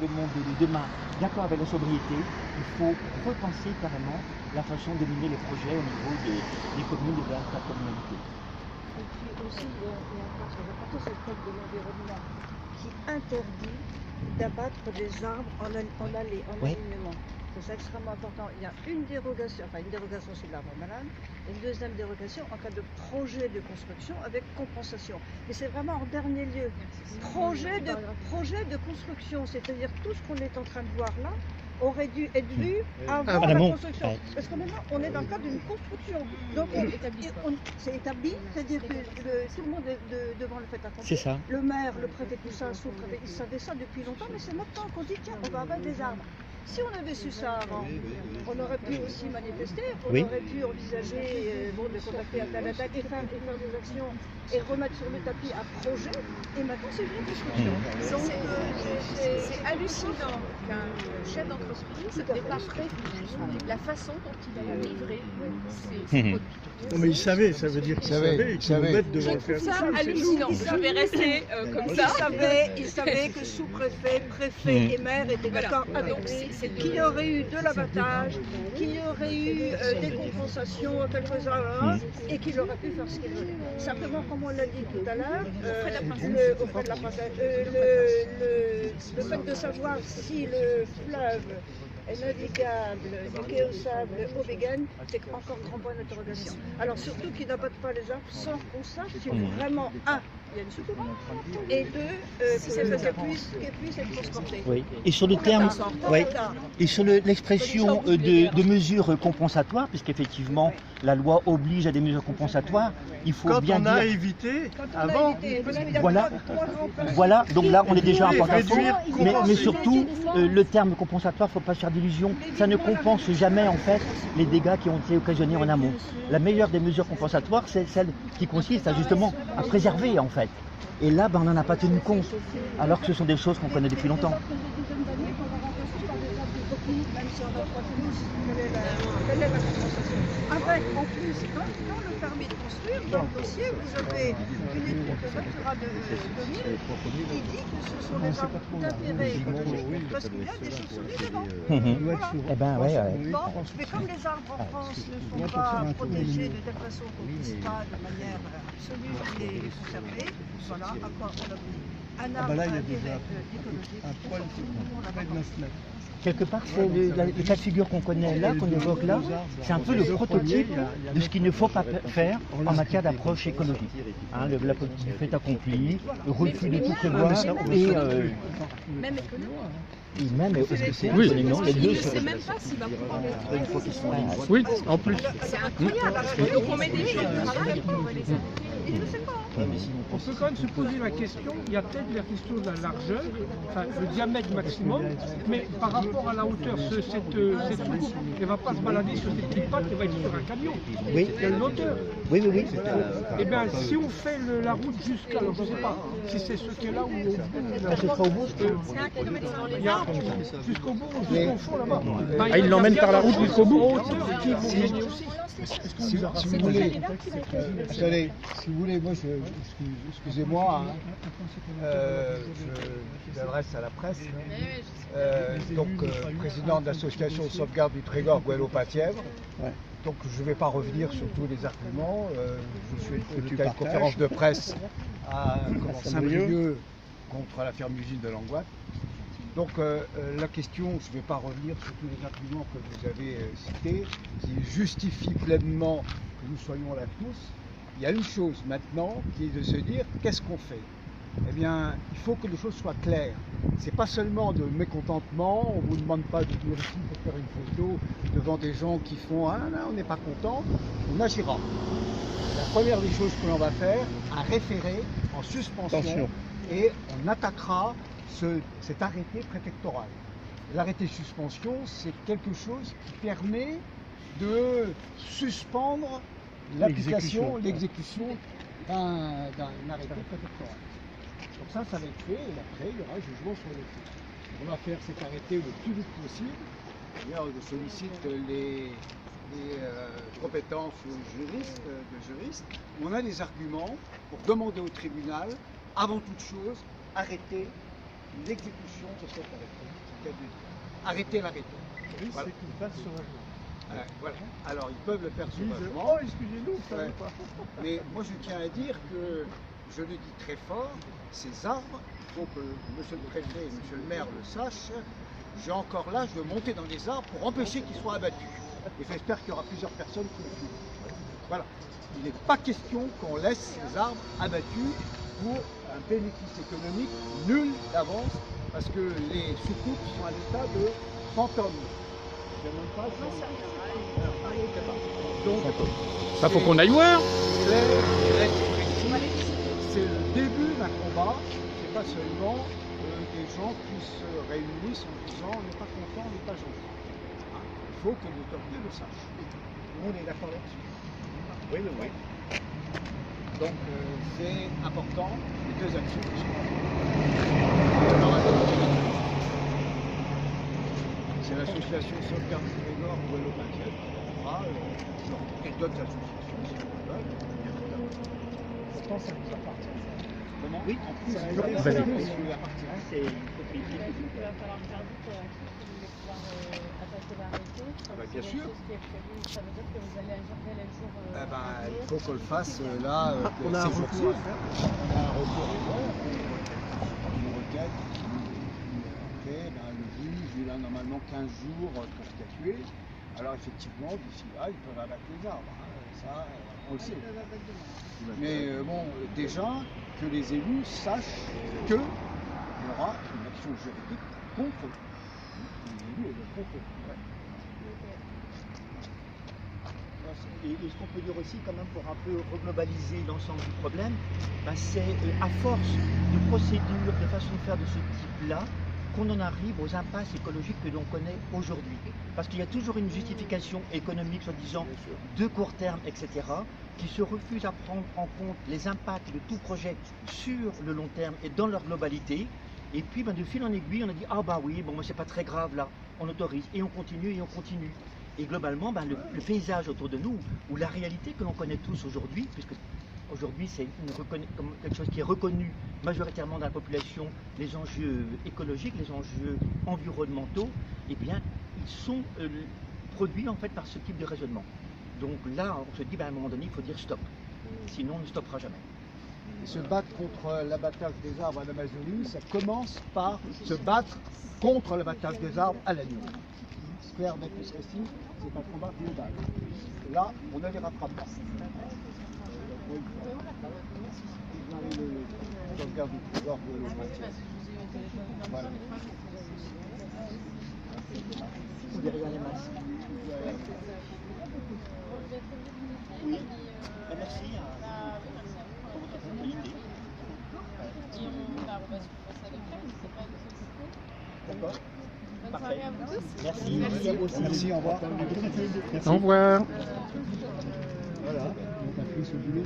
le monde de demain, d'accord avec la sobriété, il faut repenser carrément la façon de mener les projets au niveau des communes et de l'intercommunalité. Et puis aussi, il y a encore ce rapport au code de l'environnement qui interdit d'abattre des arbres en allée, en alignement. C'est extrêmement important. Il y a une dérogation, enfin une dérogation sur l'arbre malade, et une deuxième dérogation en cas de projet de construction avec compensation. Mais c'est vraiment en dernier lieu. Projet de construction, c'est-à-dire tout ce qu'on est en train de voir là aurait dû être vu avant la construction. Parce que maintenant, on est dans le cadre d'une construction. Donc, c'est établi, c'est-à-dire que tout le monde est devant le fait accompli. C'est ça. Le maire, le préfet, tout ça, sous-préfet, ils savaient ça depuis longtemps, mais c'est maintenant qu'on dit, tiens, on va abattre des arbres. Si on avait su ça avant, on aurait pu aussi manifester, on aurait pu envisager de contacter un tel attaque et faire des actions et remettre sur le tapis un projet. Et maintenant, c'est une construction. Donc, c'est hallucinant qu'un chef d'entreprise n'ait pas prévu la façon dont il allait livrer ses produits. Non mais il savait, ça veut dire qu'il savait, qu'il savait mettre devant le fer. C'est ça hallucinant. Je vais rester comme ça. Il savait que sous-préfet, préfet et maire étaient d'accord avec lui, qu'il y aurait eu de l'abattage, qu'il y aurait eu des compensations, quelque chose, et qu'il aurait pu faire ce qu'il voulait. Simplement, comme on l'a dit tout à l'heure, auprès de la princesse, le fait de savoir si le fleuve est navigable du quai au sable au Béguène, c'est encore grand point d'interrogation. Alors surtout qu'ils n'abattent pas les arbres sans qu'on sache si vraiment, un, il y a une souterrain, et deux, qu'elle puisse être transportée. Oui. Et sur le terme, et sur l'expression de mesures compensatoires, puisqu'effectivement la loi oblige à des mesures compensatoires, il faut bien dire. Quand on a évité avant. Voilà, donc là on est déjà en porte-à-faux, mais surtout le terme compensatoire, il ne faut pas se faire d'illusions, ça ne compense jamais en fait les dégâts qui ont été occasionnés en amont. La meilleure des mesures compensatoires, c'est celle qui consiste à justement à préserver en fait. Et là, on n'en a pas tenu compte, alors que ce sont des choses qu'on connaît depuis longtemps. Avec, en plus, dans le permis de construire, dans le dossier, vous avez une étude de Natura 2000 qui dit que ce sont des arbres d'intérêt écologique, parce qu'il y a des chauves-souris dedans. Voilà. Eh ben, Bon, mais comme les arbres en France ne sont pas protégés de telle façon qu'on ne puisse pas de manière absolue les conserver, voilà à quoi on a un arbre d'intérêt écologique. Un poil près de 9 mètres. Quelque part, c'est le cas de figure qu'on connaît là, qu'on évoque là, c'est un peu le prototype de ce qu'il ne faut pas faire en matière d'approche écologique. Hein, la politique du fait accompli, le refus de tout prévoir et Même économique. même, est-ce que c'est économiquement, les deux il ne sait même pas s'il va pouvoir les Oui, en plus. C'est incroyable. Donc on met des gens de travail pour les arrêter. Il ne sait pas. On peut quand même se poser la question, il y a peut-être la question de la largeur, enfin le diamètre maximum, mais par rapport à la hauteur, cette soucoupe, elle ne va pas se balader sur ses petites pattes, elle va être sur un camion. Oui. Il y a une hauteur. Oui. Eh bien, si on fait la route jusqu'à, alors je ne sais pas si c'est ce qui est là ou au bout. Ce sera au bout. C'est un kilomètre dans les Il y a arbres. jusqu'au bout, jusqu'au fond là-bas. Ah, il l'emmène par la route jusqu'au bout. Qui vont gagner aussi. Si vous voulez, attendez, si vous voulez, moi, excusez-moi, je m'adresse à la presse. Président de l'association de sauvegarde du Trégor Guello-Patièvre. Donc je ne vais pas revenir sur tous les arguments. Je suis à une conférence de presse à Saint-Brieuc contre la ferme-usine de Langoite. Donc la question, je ne vais pas revenir sur tous les arguments que vous avez cités, qui justifient pleinement que nous soyons là tous. Il y a une chose maintenant qui est de se dire, qu'est-ce qu'on fait? Eh bien, il faut que les choses soient claires. C'est pas seulement de mécontentement, on ne vous demande pas de venir ici pour faire une photo devant des gens qui font « Ah là, on n'est pas content », on agira. La première des choses que l'on va faire, un référé en suspension et on attaquera cet arrêté préfectoral. L'arrêté suspension, c'est quelque chose qui permet de suspendre l'exécution d'un arrêté préfectoral. Donc ça va être fait et après il y aura un jugement sur le fait. On va faire cet arrêté le plus vite possible. D'ailleurs, je sollicite les compétences de juristes. On a des arguments pour demander au tribunal, avant toute chose, arrêter l'exécution de cet arrêté. Arrêtez l'arrêté. Voilà. C'est une phase sauvagement. Voilà. Alors ils peuvent le faire sauvagement. Oh, excusez-nous, vous savez pas. Mais moi je tiens à dire que, je le dis très fort, ces arbres, il faut que monsieur le préfet et monsieur le maire le sachent, j'ai encore l'âge de monter dans les arbres pour empêcher qu'ils soient abattus. Et j'espère qu'il y aura plusieurs personnes qui le suivent. Voilà. Il n'est pas question qu'on laisse ces arbres abattus pour un bénéfice économique nul d'avance, parce que les soucoupes sont à l'état de fantômes. Je ne sais même pas si donc, ça faut qu'on aille voir. C'est le début d'un combat, c'est pas seulement des gens qui se réunissent en disant on n'est pas content, on n'est pas gentil. Il faut que les autorités le sachent. On est d'accord là-dessus. Oui, oui, oui. Donc c'est important, les deux actions qui sont c'est l'association Sauvegarde du Trégor ou Hello-Maintien et d'autres associations si elles veulent. Pourtant ça nous appartient. Comment? Oui, en plus, c'est c'est une propriété publique. Il va falloir faire vite si vous voulez pouvoir attaquer l'arrêté. Bien sûr. Ça veut dire que vous allez agir dès le jour. Il faut qu'on le fasse là. On a un recours à faire. On a un recours à faire. Une requête. Après, le juge, il a normalement 15 jours pour statuer. Alors effectivement, d'ici là, ils peuvent abattre les arbres. Ça, on le sait. Mais bon, déjà, que les élus sachent qu'il y aura une action juridique contre eux. Les élus et le contre eux. Et ce qu'on peut dire aussi, quand même, pour un peu reglobaliser l'ensemble du problème, c'est à force de procédures, de façon de faire de ce type-là, qu'on en arrive aux impasses écologiques que l'on connaît aujourd'hui. Parce qu'il y a toujours une justification économique, soi-disant, de court terme, etc., qui se refuse à prendre en compte les impacts de tout projet sur le long terme et dans leur globalité. Et puis, de fil en aiguille, on a dit, ah bah oui, bon, c'est pas très grave là, on autorise, et on continue, et on continue. Et globalement, le paysage autour de nous, ou la réalité que l'on connaît tous aujourd'hui, puisque aujourd'hui c'est quelque chose qui est reconnu majoritairement dans la population, les enjeux écologiques, les enjeux environnementaux, eh bien, ils sont produits en fait par ce type de raisonnement. Donc là, on se dit, à un moment donné, il faut dire stop. Sinon, on ne stoppera jamais. Et se battre contre l'abattage des arbres en Amazonie, ça commence par se battre contre l'abattage des arbres à la nuit. Clair, net et précis, c'est un combat global. Là, on ne les rattrape pas. Sauvegarde du Trégor de Hello-Maintien. Voilà. Derrière les masses. Oui. Merci pour votre tranquillité. D'accord. Parfait. Merci. Merci à vous aussi. Merci, au revoir. Merci. Au revoir. Voilà, on a pris ce boulot.